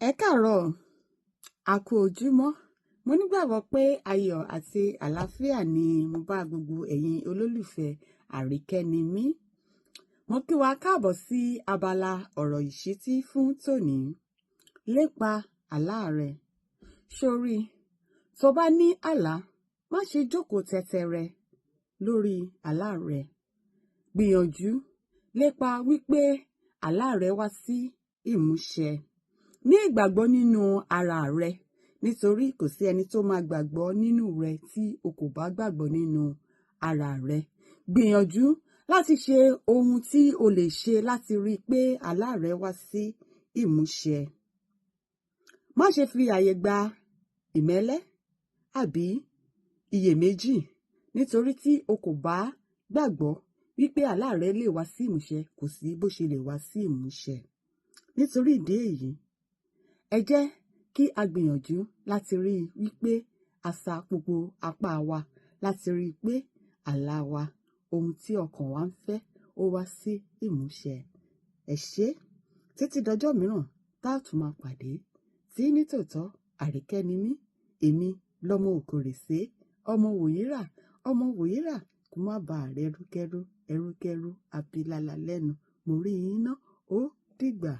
Ẹ káàárọ̀, a kú ojúmọ́. Mo nígbàgbọ́ pé ayọ̀ àti àlàáfíà ni mo bá gbogbo ẹ̀yin olólùfẹ́ Àríkẹ́nímí. Mo kí wa káàbọ̀ sí abala ọ̀rọ̀ ìṣítí fún tòní. Lépa àlá rẹ. Sórí, tó bá ní àlá, má ṣe jókòó tẹtẹrẹ lórí àlá rẹ. Gbìyànjú lépa wípé àlá rẹ wá sí ìmúṣẹ. Ní ìgbàgbọ́ nínú ara rẹ, nítorí kò sí ẹni tó máa gbàgbọ́ nínú rẹ tí o kò bá gbàgbọ́ nínú ara rẹ. Gbìyànjú láti ṣe ohun tí o lè ṣe láti rí i pé àlá rẹ wá sí ìmúṣẹ. Má ṣe fi àyè gba ìmẹ́lẹ́ àbí iyèméjì, nítorí tí o kò bá gbàgbọ́ wípé àlá rẹ lè wá sí ìmúṣẹ, kò sí bó ṣe lè wá sí ìmúṣẹ. Nítorí ìdí èyí, ẹ jẹ́ kí a gbìyànjú láti rí i wípé a sa gbogbo apá wa láti rí i pé àlá wa, ohun tí ọkàn wa ń fẹ́, ó wá sí ìmúṣẹ. Ẹ ṣé, títí dọjọ́ mìíràn tá a tún máa pàdé. Tí nítòótọ́ Àríkẹ́nímí, èmi lọmọ Òkòrèsé, ọmọ Wòyírà kó má bàa rẹ ẹrúkẹ́rú abilala lẹ́nu. Mo rí yín ná, ó dìgbà.